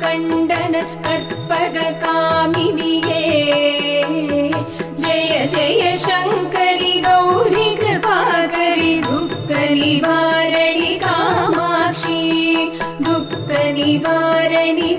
கண்டன கற்பக காமினியே ஜெய ஜெய சங்கரி கௌரி கிருபாகரி துக்க நிவாரணி காமாட்சி துக்க நிவாரணி